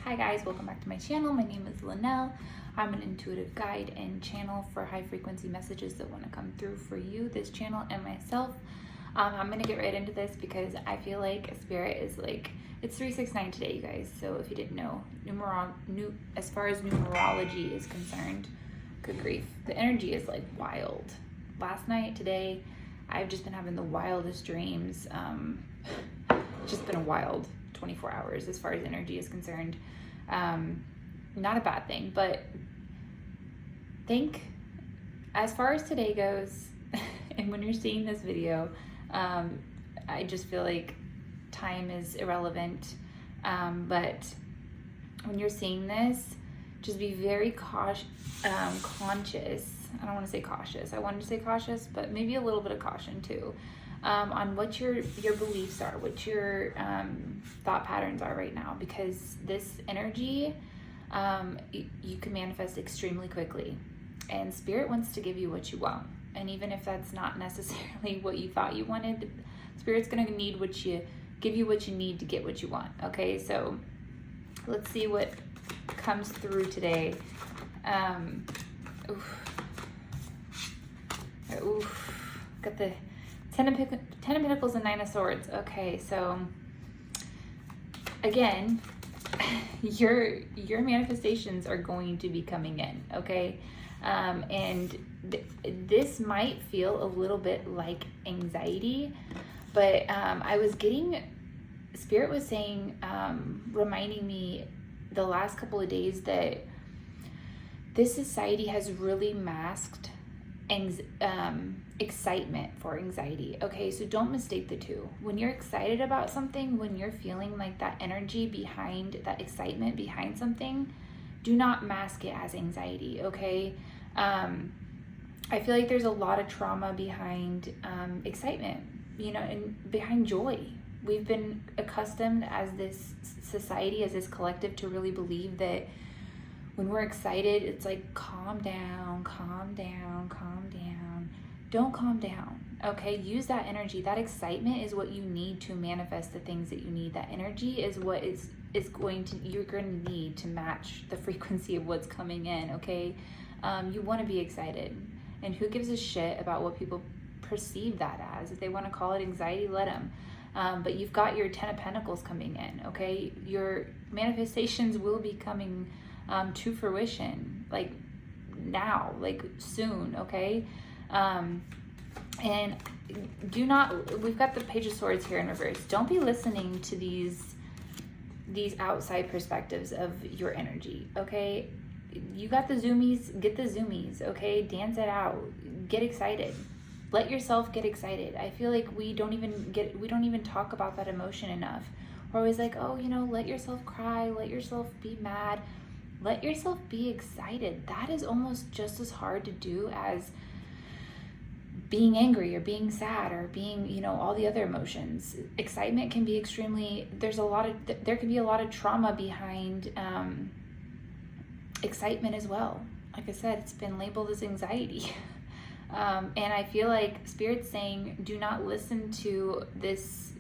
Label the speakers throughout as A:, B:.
A: Hi guys, welcome back to my channel. My name is Lanell. I'm an intuitive guide and channel for high frequency messages that want to come through for you, this channel, and myself. I'm going to get right into this because I feel like Spirit is it's 369 today, you guys. So if you didn't know, as far as numerology is concerned, good grief, the energy is like wild. Last night, today, I've just been having the wildest dreams. Just been a wild 24 hours as far as energy is concerned. Not a bad thing, but think as far as today goes, and when you're seeing this video, I just feel like time is irrelevant. But when you're seeing this, just be very conscious. I don't want to say cautious. I wanted to say cautious, but maybe a little bit of caution too. On what your beliefs are, what your thought patterns are right now, because this energy, you can manifest extremely quickly, and Spirit wants to give you what you want. And even if that's not necessarily what you thought you wanted, Spirit's going to give you what you need to get what you want. Okay, so let's see what comes through today. Got the Ten of Pentacles and Nine of Swords. Okay, so again, your manifestations are going to be coming in, okay? And this might feel a little bit like anxiety, but I was getting, Spirit was saying, reminding me the last couple of days that this society has really masked excitement for anxiety. Okay, so don't mistake the two. When you're excited about something, when you're feeling like that energy behind, that excitement behind something, do not mask it as anxiety, okay? I feel like there's a lot of trauma behind excitement, and behind joy. We've been accustomed as this society, as this collective, to really believe that when we're excited, it's like, calm down, calm down, calm down. Don't calm down, okay? Use that energy. That excitement is what you need to manifest the things that you need. That energy is what you're going to need to match the frequency of what's coming in, okay? You want to be excited. And who gives a shit about what people perceive that as? If they want to call it anxiety, let them. But you've got your Ten of Pentacles coming in, okay? Your manifestations will be coming to fruition, like now, like soon, okay? And we've got the Page of Swords here in reverse. Don't be listening to these outside perspectives of your energy, okay? You got the zoomies, get the zoomies, okay? Dance it out, get excited. Let yourself get excited. I feel like we don't even talk about that emotion enough. We're always like, oh, let yourself cry, let yourself be mad. Let yourself be excited. That is almost just as hard to do as being angry or being sad or being, all the other emotions. Excitement can be there can be a lot of trauma behind excitement as well. Like I said, it's been labeled as anxiety. And I feel like Spirit's saying, do not listen to these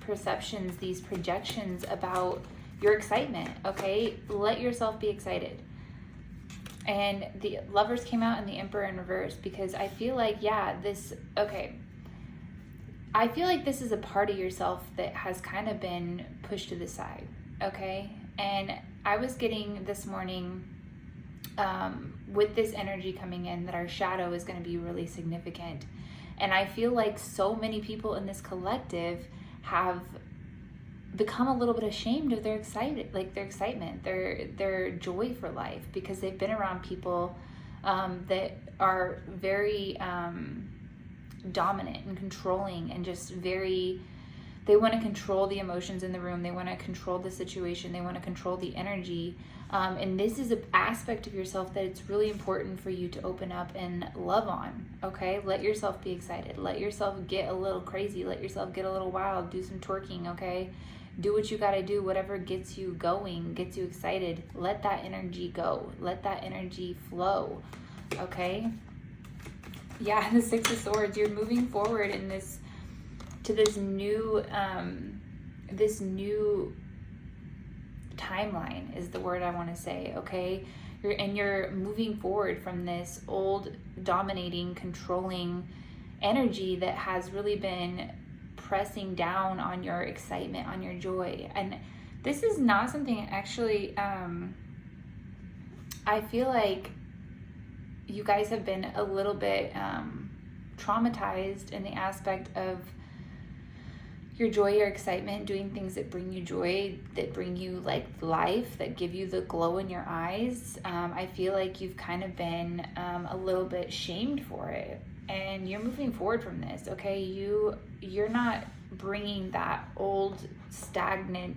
A: perceptions, these projections about your excitement, okay? Let yourself be excited. And the Lovers came out and the Emperor in reverse, because I feel like, I feel like this is a part of yourself that has kind of been pushed to the side, okay? And I was getting this morning, with this energy coming in, that our shadow is going to be really significant. And I feel like so many people in this collective have become a little bit ashamed of their excitement, their joy for life, because they've been around people that are very dominant and controlling, and just they want to control the emotions in the room, they want to control the situation, they want to control the energy, and this is an aspect of yourself that it's really important for you to open up and love on, okay? Let yourself be excited, let yourself get a little crazy, let yourself get a little wild, do some twerking, okay? Do what you got to do, whatever gets you going, gets you excited. Let that energy go. Let that energy flow, okay? Yeah, the Six of Swords, you're moving forward in this timeline is the word I want to say, okay? You're moving forward from this old dominating, controlling energy that has really been pressing down on your excitement, on your joy. And this is not something actually, I feel like you guys have been a little bit traumatized in the aspect of your joy, your excitement, doing things that bring you joy, that bring you like life, that give you the glow in your eyes. I feel like you've kind of been a little bit shamed for it, and you're moving forward from this, okay? You're not bringing that old, stagnant,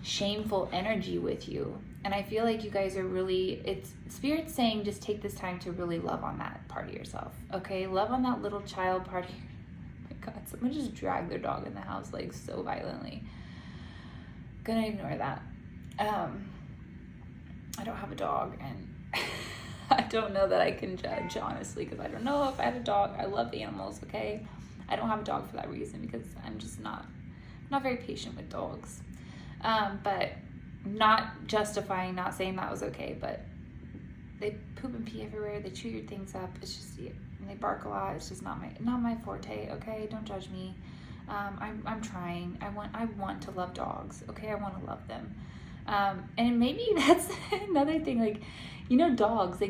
A: shameful energy with you. And I feel like you guys are really, it's Spirit's saying just take this time to really love on that part of yourself, okay? Love on that little child part of your, oh my God, someone just dragged their dog in the house like so violently. Gonna ignore that. I don't have a dog, and I don't know that I can judge, honestly, because I don't know if I had a dog. I love animals, okay? I don't have a dog for that reason, because I'm just not very patient with dogs. But not justifying, not saying that was okay, but they poop and pee everywhere. They chew your things up. It's just, and they bark a lot. It's just not my forte. Okay, don't judge me. I'm trying. I want to love dogs. Okay, I want to love them. And maybe that's another thing. Like, you know, dogs, they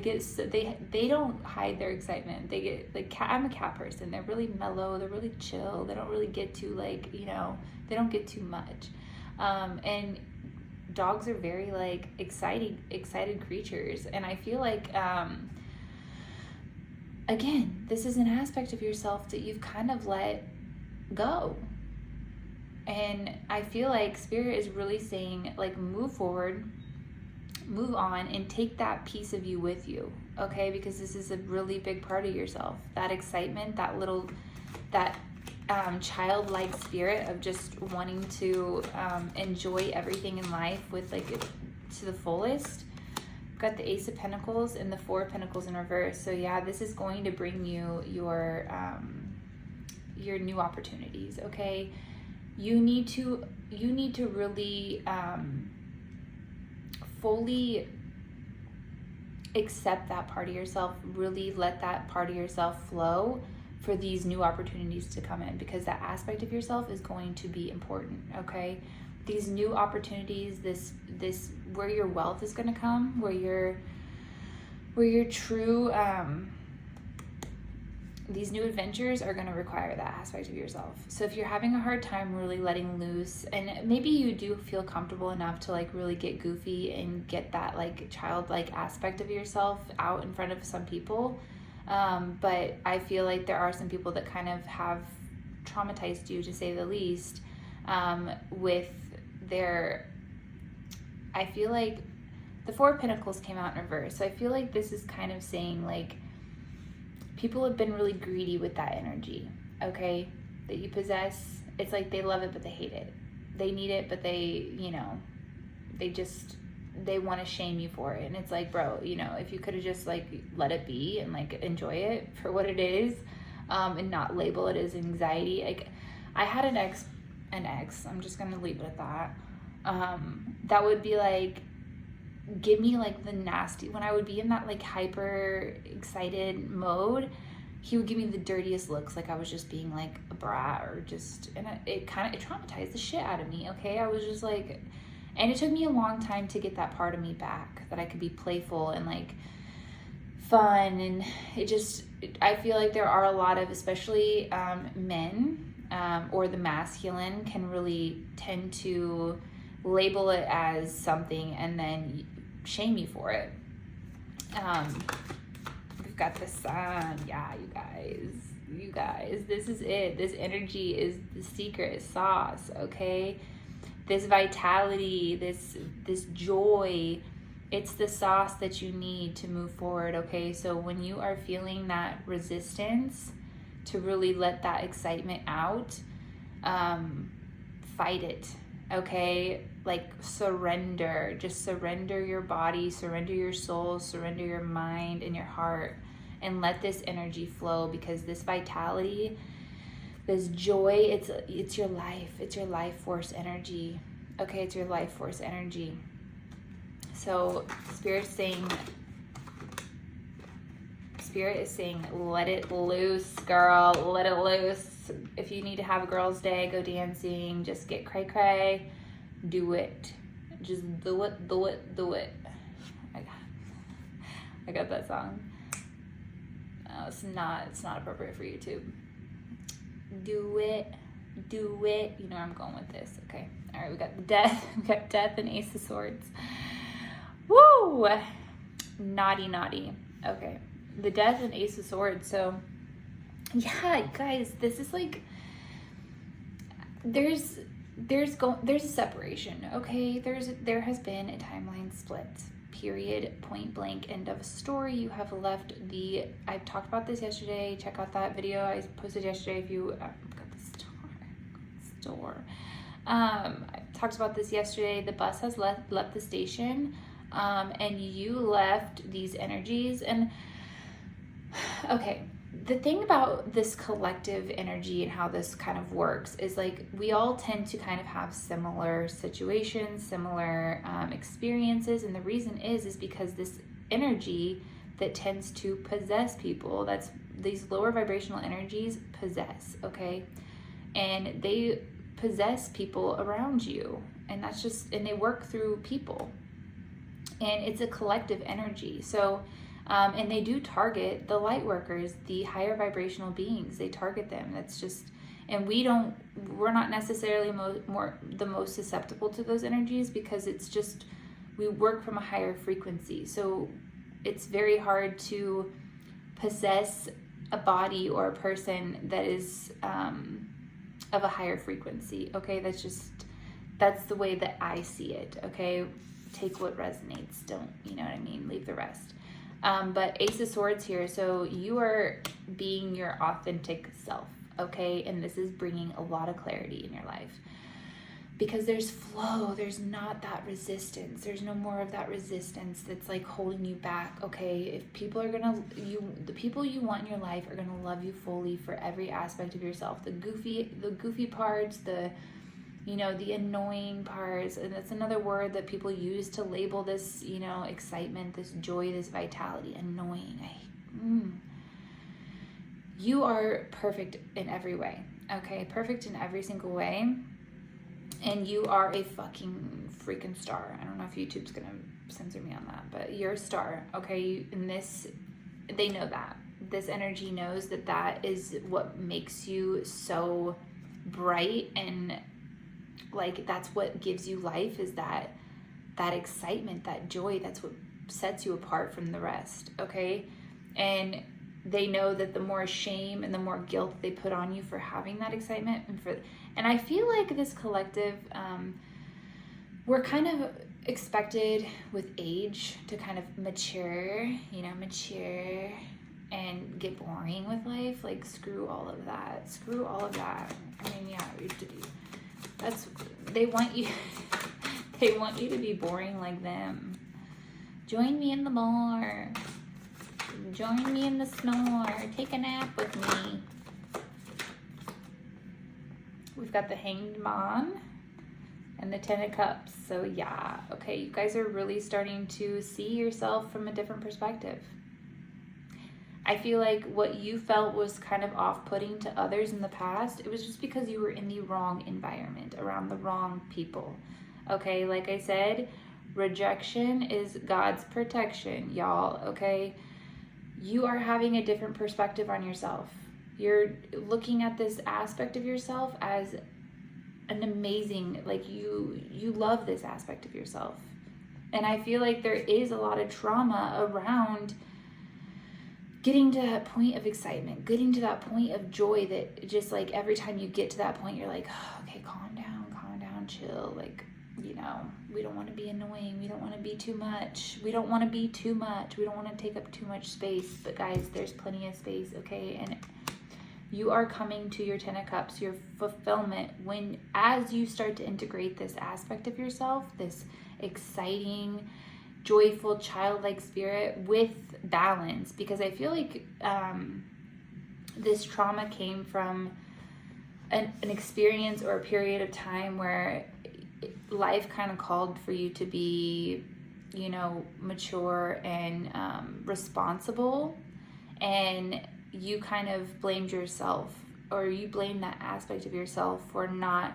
A: don't hide their excitement. They get like I'm a cat person. They're really mellow. They're really chill. They don't really get too like, you know, they don't get too much. And dogs are very like excited creatures. And I feel like, again, this is an aspect of yourself that you've kind of let go. And I feel like Spirit is really saying, like, move forward, move on, and take that piece of you with you, okay? Because this is a really big part of yourself. That excitement, that childlike spirit of just wanting to enjoy everything in life with, like, to the fullest. Got the Ace of Pentacles and the Four of Pentacles in reverse. So yeah, this is going to bring you your new opportunities, okay? You need to really fully accept that part of yourself, really let that part of yourself flow for these new opportunities to come in, because that aspect of yourself is going to be important, okay? These new opportunities, this where your wealth is going to come, where your true these new adventures are going to require that aspect of yourself. So if you're having a hard time really letting loose, and maybe you do feel comfortable enough to like really get goofy and get that like childlike aspect of yourself out in front of some people, but I feel like there are some people that kind of have traumatized you, to say the least, with their, I feel like the Four of Pentacles came out in reverse. So I feel like this is kind of saying like people have been really greedy with that energy, okay, that you possess. It's like they love it, but they hate it. They need it, but they, you know, they want to shame you for it. And it's like, bro, you know, if you could have just like let it be and like enjoy it for what it is, and not label it as anxiety. Like, I had an ex, I'm just going to leave it at that. That would be like, give me like the nasty, when I would be in that like hyper excited mode, he would give me the dirtiest looks, like I was just being like a brat, or just, and it traumatized the shit out of me, okay? I was just like, and it took me a long time to get that part of me back, that I could be playful and like fun. And I feel like there are a lot of, especially men, or the masculine, can really tend to label it as something and then shame you for it. We've got the Sun. Yeah, you guys, this is it. This energy is the secret sauce, okay? This vitality, this joy, it's the sauce that you need to move forward, okay? So when you are feeling that resistance to really let that excitement out, fight it, okay? Like, surrender. Just surrender your body, surrender your soul, surrender your mind and your heart, and let this energy flow, because this vitality, this joy, it's your life. It's your life force energy. Okay, it's your life force energy. So Spirit is saying, let it loose, girl, let it loose. If you need to have a girl's day, go dancing, just get cray cray, do it. Just do it, do it, do it. I got that song. It's not appropriate for YouTube. Do it, do it. You know where I'm going with this. Okay. All right, we got Death. We got Death and Ace of Swords. Woo! Naughty, naughty. Okay. The Death and Ace of Swords. So, yeah, guys, this is like, there's a separation, okay? There has been a timeline split. Period, point blank, end of story. You have left I talked about this yesterday. Check out that video I posted yesterday if you got the store. I talked about this yesterday. The bus has left the station, and you left these energies. And okay, the thing about this collective energy and how this kind of works is like we all tend to kind of have similar situations, similar experiences, and the reason is because this energy that tends to possess people, that's these lower vibrational energies possess, okay? And they possess people around you, and that's just, and they work through people, and it's a collective energy. So and they do target the light workers, the higher vibrational beings. They target them. That's just, and we're not necessarily the most susceptible to those energies because it's just, we work from a higher frequency. So it's very hard to possess a body or a person that is of a higher frequency. Okay, that's the way that I see it. Okay, take what resonates. Don't, you know what I mean? Leave the rest. But Ace of Swords here, so you are being your authentic self, okay? And this is bringing a lot of clarity in your life because there's flow, there's not that resistance, there's no more of that resistance that's like holding you back, okay? If people are the people you want in your life are gonna love you fully for every aspect of yourself, the goofy parts, the annoying parts, and that's another word that people use to label this, excitement, this joy, this vitality. Annoying. You are perfect in every way, okay? Perfect in every single way, and you are a fucking freaking star. I don't know if YouTube's gonna censor me on that, but you're a star, okay? And they know that. This energy knows that is what makes you so bright, and like that's what gives you life, is that excitement, that joy. That's what sets you apart from the rest, okay? And they know that the more shame and the more guilt they put on you for having that excitement, and I feel like this collective, we're kind of expected with age to kind of mature and get boring with life. Like screw all of that. I mean, yeah, they want you to be boring like them. Join me in the bar. Join me in the snore. Take a nap with me. We've got the Hanged Man and the Ten of Cups. So yeah, okay, you guys are really starting to see yourself from a different perspective. I feel like what you felt was kind of off-putting to others in the past, it was just because you were in the wrong environment, around the wrong people. Okay, like I said, rejection is God's protection, y'all, okay? You are having a different perspective on yourself. You're looking at this aspect of yourself as an amazing, like you love this aspect of yourself. And I feel like there is a lot of trauma around getting to that point of excitement, getting to that point of joy, that just like every time you get to that point, you're like, oh, okay, calm down, chill. Like, we don't want to be annoying. We don't want to be too much. We don't want to take up too much space. But guys, there's plenty of space, okay? And you are coming to your Ten of Cups, your fulfillment, as you start to integrate this aspect of yourself, this exciting, joyful, childlike spirit with balance. Because I feel like this trauma came from an experience or a period of time where life kind of called for you to be you know, mature and responsible, and you kind of blamed yourself, or you blame that aspect of yourself for not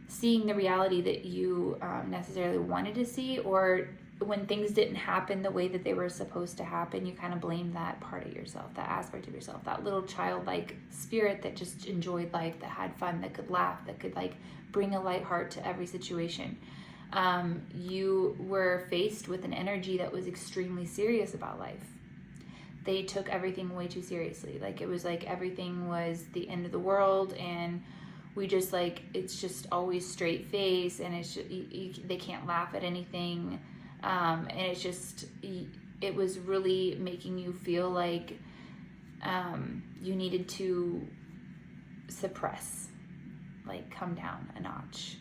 A: seeing the reality that you necessarily wanted to see, or when things didn't happen the way that they were supposed to happen, you kind of blame that part of yourself, that aspect of yourself, that little childlike spirit that just enjoyed life, that had fun, that could laugh, that could like bring a light heart to every situation. You were faced with an energy that was extremely serious about life. They took everything way too seriously. Like, it was like everything was the end of the world, and we just like, it's just always straight face, and it's just, they can't laugh at anything. And it's just, it was really making you feel like you needed to suppress, like come down a notch.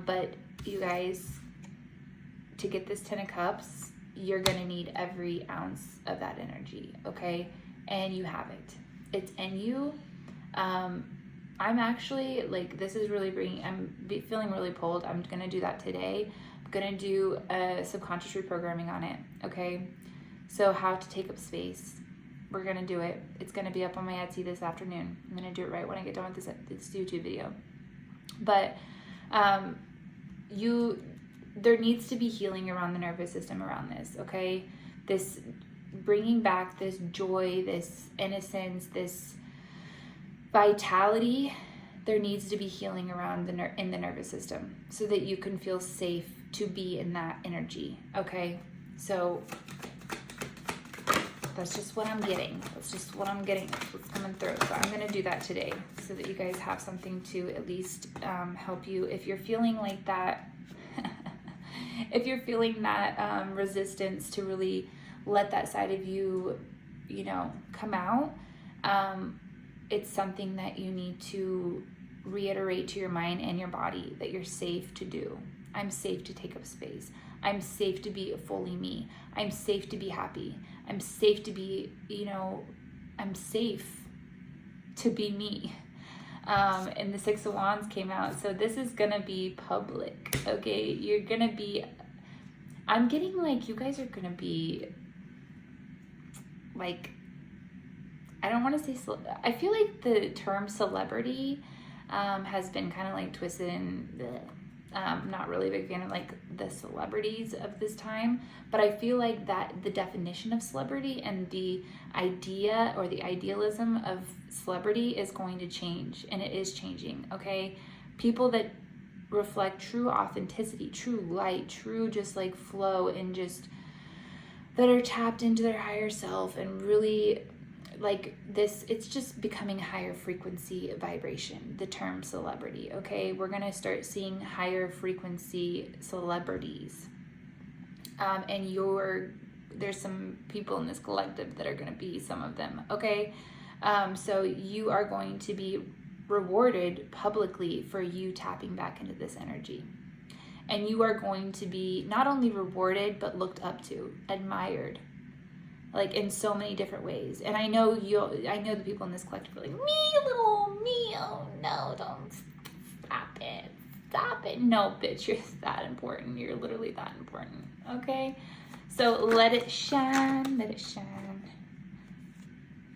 A: But you guys, to get this 10 of Cups, you're going to need every ounce of that energy, okay? And you have it. It's in you. I'm actually, like, this is really I'm feeling really pulled. I'm going to do that today. I'm going to do a subconscious reprogramming on it, okay? So how to take up space. We're going to do it. It's going to be up on my Etsy this afternoon. I'm going to do it right when I get done with this YouTube video. But there needs to be healing around the nervous system around this, okay? This bringing back this joy, this innocence, this vitality. There needs to be healing around in the nervous system so that you can feel safe to be in that energy, okay? So that's just what I'm getting. That's just what I'm getting. That's what's coming through. So I'm going to do that today so that you guys have something to at least help you. If you're feeling like that, if you're feeling that resistance to really let that side of you, you know, come out, it's something that you need to reiterate to your mind and your body that you're safe to do. I'm safe to take up space. I'm safe to be fully me. I'm safe to be happy. I'm safe to be, you know, I'm safe to be me. And the 6 of Wands came out. So this is going to be public, okay? You're going to be, I'm getting like, you guys are going to be like, I don't want to say, I feel like the term celebrity has been kind of like twisted and not really a big fan of like the celebrities of this time, but I feel like that the definition of celebrity and the idea or the idealism of celebrity is going to change, and it is changing, okay? People that reflect true authenticity, true light, true just like flow, and just that are tapped into their higher self and really like this, it's just becoming higher frequency vibration, the term celebrity, okay? We're going to start seeing higher frequency celebrities. And there's some people in this collective that are going to be some of them, okay? So you are going to be rewarded publicly for you tapping back into this energy. And you are going to be not only rewarded, but looked up to, admired, like in so many different ways. And I know the people in this collective are like, me, oh no, don't stop it. No, bitch, you're that important. You're literally that important, okay? So let it shine.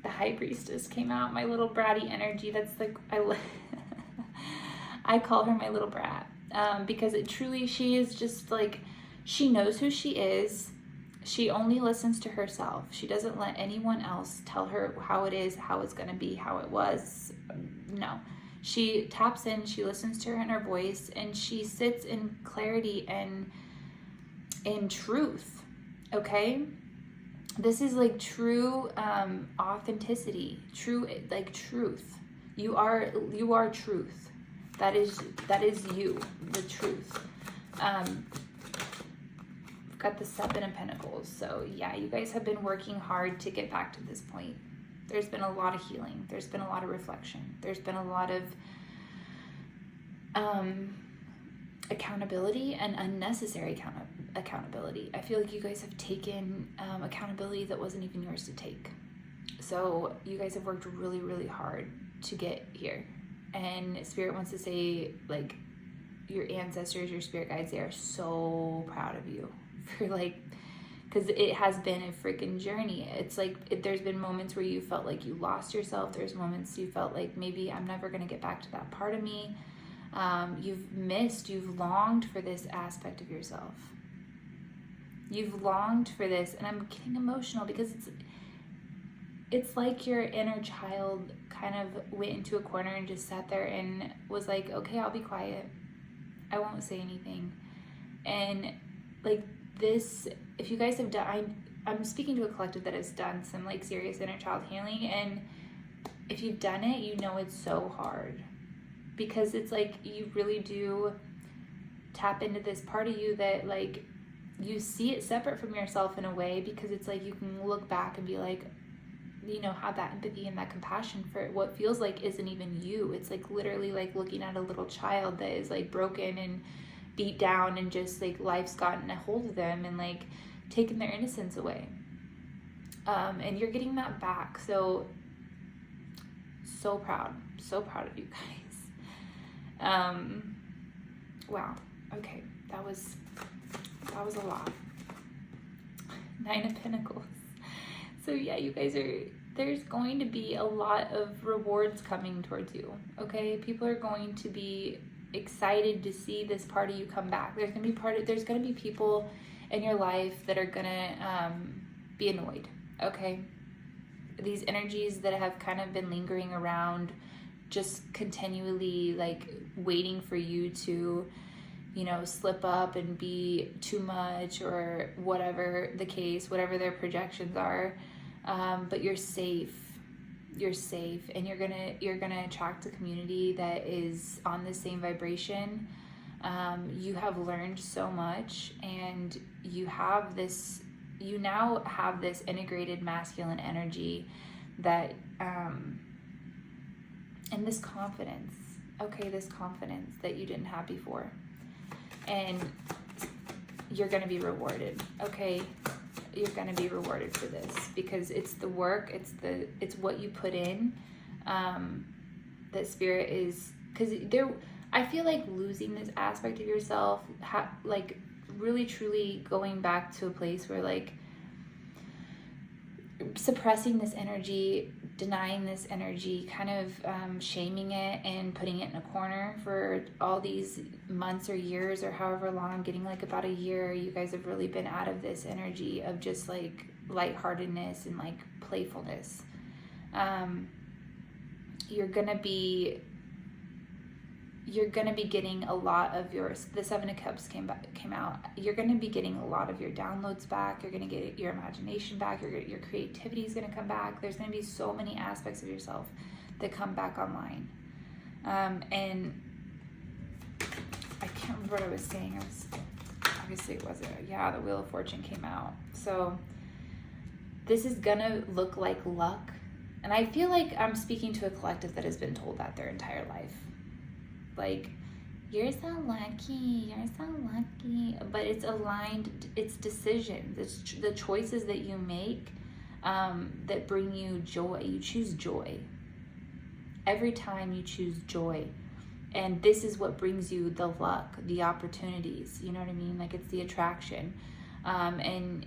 A: The High Priestess came out, my little bratty energy. That's like, I call her my little brat, because she is just like, she knows who she is. She only listens to herself. She doesn't let anyone else tell her how it is, how it's going to be, how it was. No. She taps in, she listens to her inner voice, and she sits in clarity and in truth. Okay? This is like true authenticity, true like truth. You are truth. That is you, the truth. Got the 7 of Pentacles. So yeah, you guys have been working hard to get back to this point. There's been a lot of healing. There's been a lot of reflection. There's been a lot of accountability and unnecessary accountability. I feel like you guys have taken accountability that wasn't even yours to take. So you guys have worked really, really hard to get here. And Spirit wants to say, like, your ancestors, your spirit guides, they are so proud of you. for like, because it has been a freaking journey. It's like there's been moments where you felt like you lost yourself. There's moments you felt like maybe I'm never going to get back to that part of me. You've longed for this aspect of yourself. You've longed for this, and I'm getting emotional because it's like your inner child kind of went into a corner and just sat there and was like, okay, I'll be quiet. I won't say anything. And like this, if you guys have done, I'm speaking to a collective that has done some like serious inner child healing, and if you've done it, you know it's so hard, because it's like you really do tap into this part of you that like you see it separate from yourself in a way, because it's like you can look back and be like, you know, have that empathy and that compassion for what feels like isn't even you. It's like literally like looking at a little child that is like broken and beat down, and just like life's gotten a hold of them and like taken their innocence away. And you're getting that back. So proud of you guys. Wow. Okay. That was a lot. 9 of Pentacles. So yeah, you guys there's going to be a lot of rewards coming towards you, okay? People are going to be excited to see this part of you come back. There's going to be people in your life that are going to be annoyed, okay? These energies that have kind of been lingering around, just continually like waiting for you to, you know, slip up and be too much, or whatever the case, whatever their projections are. But you're safe, and you're gonna attract a community that is on the same vibration. You have learned so much, and you now have this integrated masculine energy that, and this confidence, that you didn't have before. And you're going to be rewarded, okay? You're going to be rewarded for this, because it's the work, it's what you put in, that spirit is, because I feel like losing this aspect of yourself, like really truly going back to a place where like suppressing this energy, denying this energy, kind of shaming it and putting it in a corner for all these months or years, or however long. I'm getting like about a year. You guys have really been out of this energy of just like lightheartedness and like playfulness. You're gonna be getting a lot of the 7 of Cups came out. You're going to be getting a lot of your downloads back. You're going to get your imagination back. Your creativity is going to come back. There's going to be so many aspects of yourself that come back online. And I can't remember what I was saying. Obviously it wasn't. Yeah, the Wheel of Fortune came out. So this is going to look like luck. And I feel like I'm speaking to a collective that has been told that their entire life. Like, you're so lucky, but it's aligned, it's decisions, it's the choices that you make that bring you joy. You choose joy. Every time you choose joy. And this is what brings you the luck, the opportunities, you know what I mean? Like, it's the attraction. And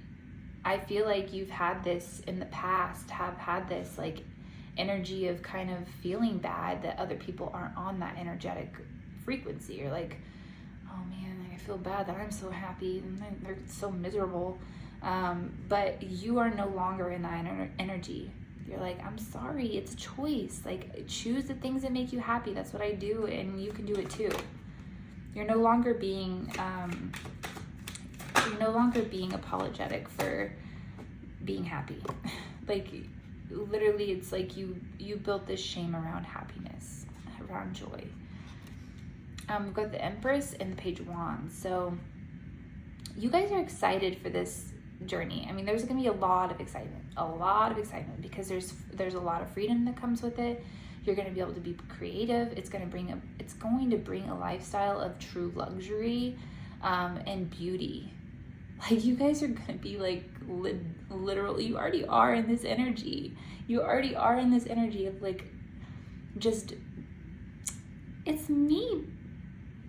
A: I feel like you've had this in the past, have had this like energy of kind of feeling bad that other people aren't on that energetic frequency. You're like, oh man, like I feel bad that I'm so happy and they're so miserable. But you are no longer in that energy. You're like, I'm sorry, it's a choice. Like, choose the things that make you happy. That's what I do, and you can do it too. You're no longer being apologetic for being happy. Like, literally, it's like you built this shame around happiness, around joy. We've got the Empress and the Page of Wands. So you guys are excited for this journey. I mean, there's going to be a lot of excitement, because there's a lot of freedom that comes with it. You're going to be able to be creative. It's going to bring a lifestyle of true luxury and beauty. Like, you guys are going to be like literally, you already are in this energy. Of like, just, it's me.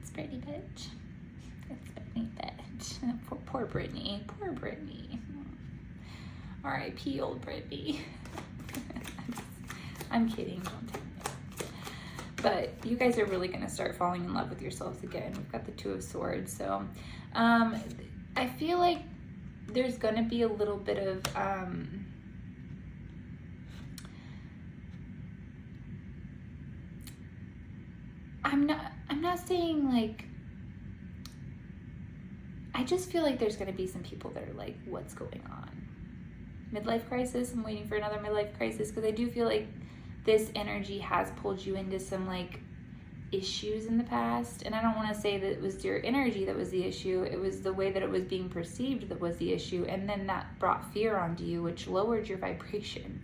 A: It's pretty bitch. Poor Brittany. Poor Brittany. R.I.P. old Brittany. I'm kidding. Don't tell me. But you guys are really going to start falling in love with yourselves again. We've got the Two of Swords. So I feel like there's going to be a little bit of... I'm not saying like... I just feel like there's going to be some people that are like, what's going on? Midlife crisis? I'm waiting for another midlife crisis, because I do feel like this energy has pulled you into some like issues in the past. And I don't want to say that it was your energy that was the issue. It was the way that it was being perceived that was the issue. And then that brought fear onto you, which lowered your vibration.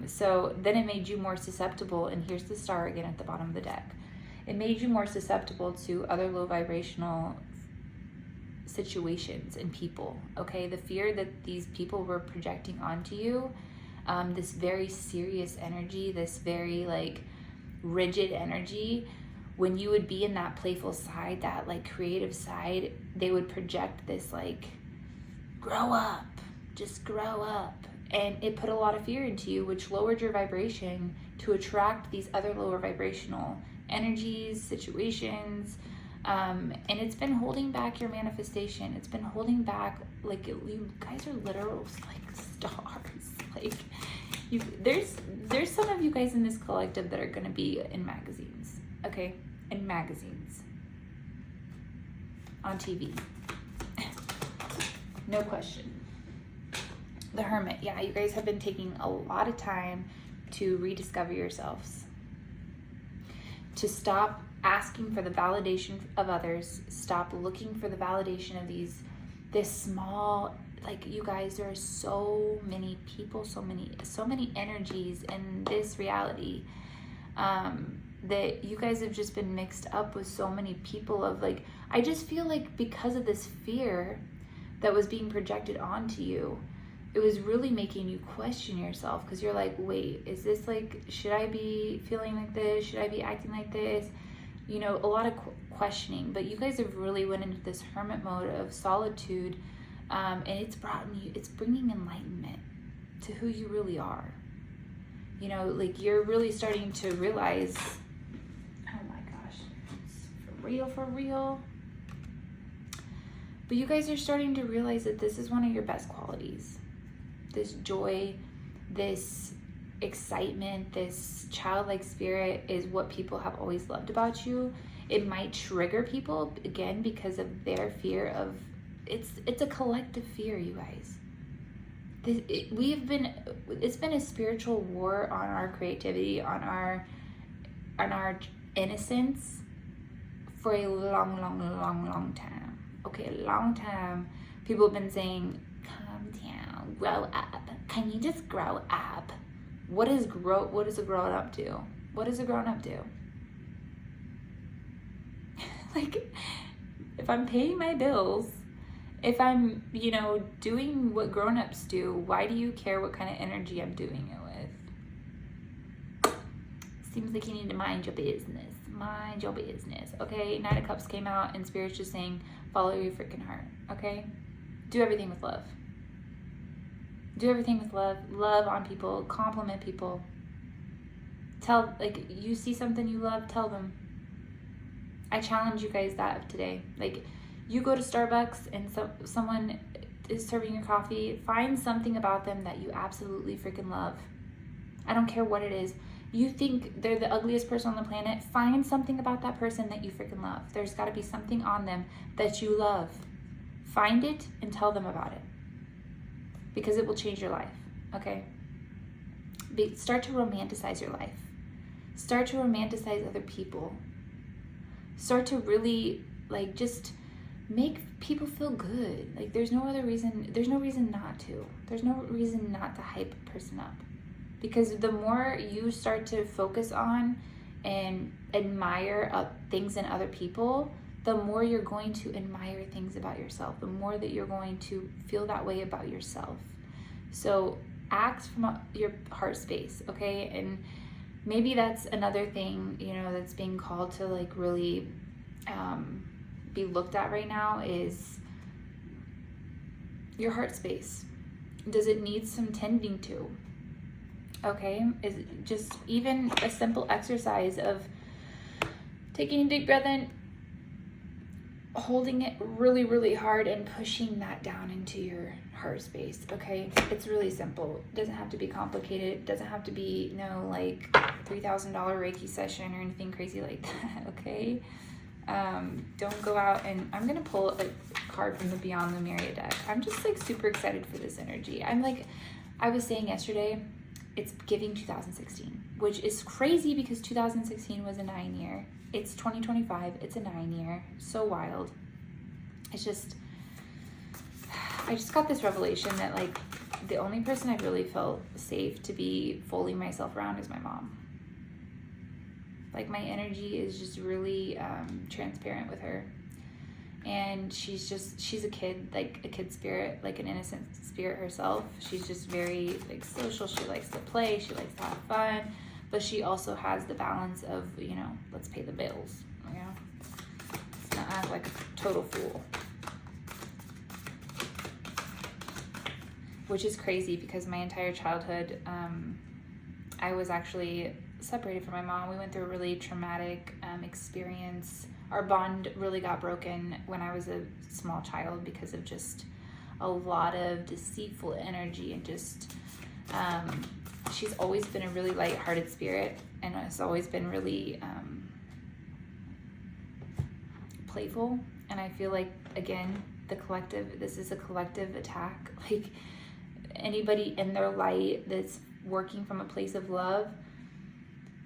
A: So then it made you more susceptible. And here's the star again at the bottom of the deck. It made you more susceptible to other low vibrational situations and people. Okay, the fear that these people were projecting onto you, this very serious energy, this very like rigid energy, when you would be in that playful side, that like creative side, they would project this like, grow up, just grow up. And it put a lot of fear into you, which lowered your vibration to attract these other lower vibrational energies, situations. And it's been holding back your manifestation. It's been holding back, like, you guys are literal like stars. Like, there's some of you guys in this collective that are going to be in magazines, okay? In magazines, on TV, no question. The Hermit, yeah, you guys have been taking a lot of time to rediscover yourselves, to stop asking for the validation of others, stop looking for the validation of this small, like, you guys, there are so many people, so many energies in this reality, that you guys have just been mixed up with so many people of like, I just feel like because of this fear that was being projected onto you, it was really making you question yourself, because you're like, wait, is this like, should I be feeling like this? Should I be acting like this? You know, a lot of questioning. But you guys have really went into this hermit mode of solitude, and it's bringing enlightenment to who you really are. You know, like, you're really starting to realize, oh my gosh, it's for real. But you guys are starting to realize that this is one of your best qualities. This joy, this excitement, this childlike spirit is what people have always loved about you. It might trigger people again because of their fear of, it's a collective fear, you guys. It's been a spiritual war on our creativity, on our innocence for a long time. Okay, a long time. People have been saying, calm down, grow up. Can you just grow up? What does a grown up do? What does a grown up do? Like, if I'm paying my bills, if I'm, you know, doing what grown-ups do, why do you care what kind of energy I'm doing it with? Seems like you need to mind your business. Mind your business, okay? Knight of Cups came out and Spirit's just saying, follow your freaking heart, okay? Do everything with love. Do everything with love. Love on people. Compliment people. Tell, like, you see something you love, tell them. I challenge you guys that today. Like, you go to Starbucks and someone is serving your coffee, find something about them that you absolutely freaking love. I don't care what it is. You think they're the ugliest person on the planet, find something about that person that you freaking love. There's got to be something on them that you love. Find it and tell them about it, because it will change your life, okay? Start to romanticize your life. Start to romanticize other people. Start to really, like, just make people feel good. Like, there's no reason not to. There's no reason not to hype a person up. Because the more you start to focus on and admire things in other people, the more you're going to admire things about yourself, the more that you're going to feel that way about yourself. So act from your heart space, okay? And maybe that's another thing, you know, that's being called to, like, really be looked at right now, is your heart space? Does it need some tending to? Okay, is it just even a simple exercise of taking a deep breath in, holding it really, really hard and pushing that down into your heart space. Okay, it's really simple. It doesn't have to be complicated. It doesn't have to be, like $3,000 Reiki session or anything crazy like that. Okay, don't go out and I'm gonna pull a card from the Beyond the Myriad deck. I'm just like super excited for this energy. I was saying yesterday, it's giving 2016, which is crazy because 2016 was a 9-year. It's 2025, it's a 9-year. So wild. I just got this revelation that like the only person I've really felt safe to be fully myself around is my mom. Like my energy is just really transparent with her. And she's a kid, like a kid spirit, like an innocent spirit herself. She's just very like social. She likes to play. She likes to have fun. But she also has the balance of, let's pay the bills, Let's not act like a total fool. Which is crazy because my entire childhood, I was actually separated from my mom. We went through a really traumatic experience. Our bond really got broken when I was a small child because of just a lot of deceitful energy and just, she's always been a really lighthearted spirit and has always been really playful. And I feel like, again, this is a collective attack. Like anybody in their light that's working from a place of love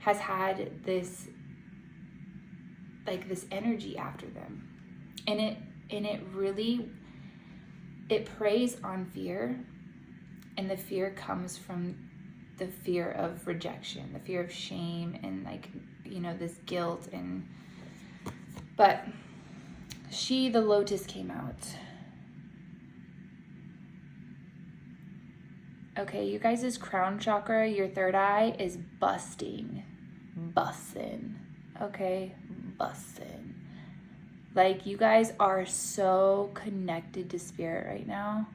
A: has had this energy after them. And it really, it preys on fear. And the fear comes from the fear of rejection, the fear of shame, and this guilt. But the lotus came out. Okay, you guys' crown chakra, your third eye is busting. Okay, bussin'. Like you guys are so connected to spirit right now.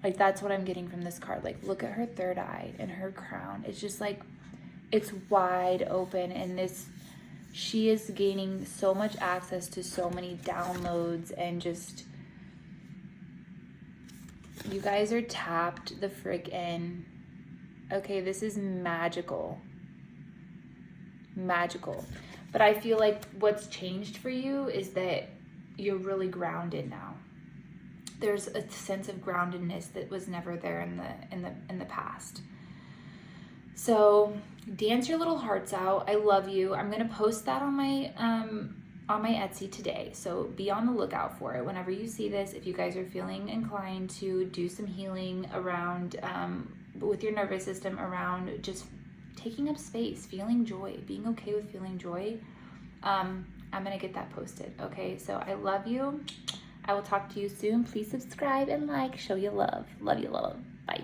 A: Like that's what I'm getting from this card. Like look at her third eye and her crown. It's just like, it's wide open, and she is gaining so much access to so many downloads, and just, you guys are tapped the frick in. Okay, this is magical. But I feel like what's changed for you is that you're really grounded now. There's a sense of groundedness that was never there in the past. So dance your little hearts out. I love you. I'm gonna post that on my Etsy today. So be on the lookout for it. Whenever you see this, if you guys are feeling inclined to do some healing around with your nervous system, around just taking up space, feeling joy, being okay with feeling joy, I'm gonna get that posted. Okay, so I love you. I will talk to you soon. Please subscribe and show you love. Love you, love. Bye.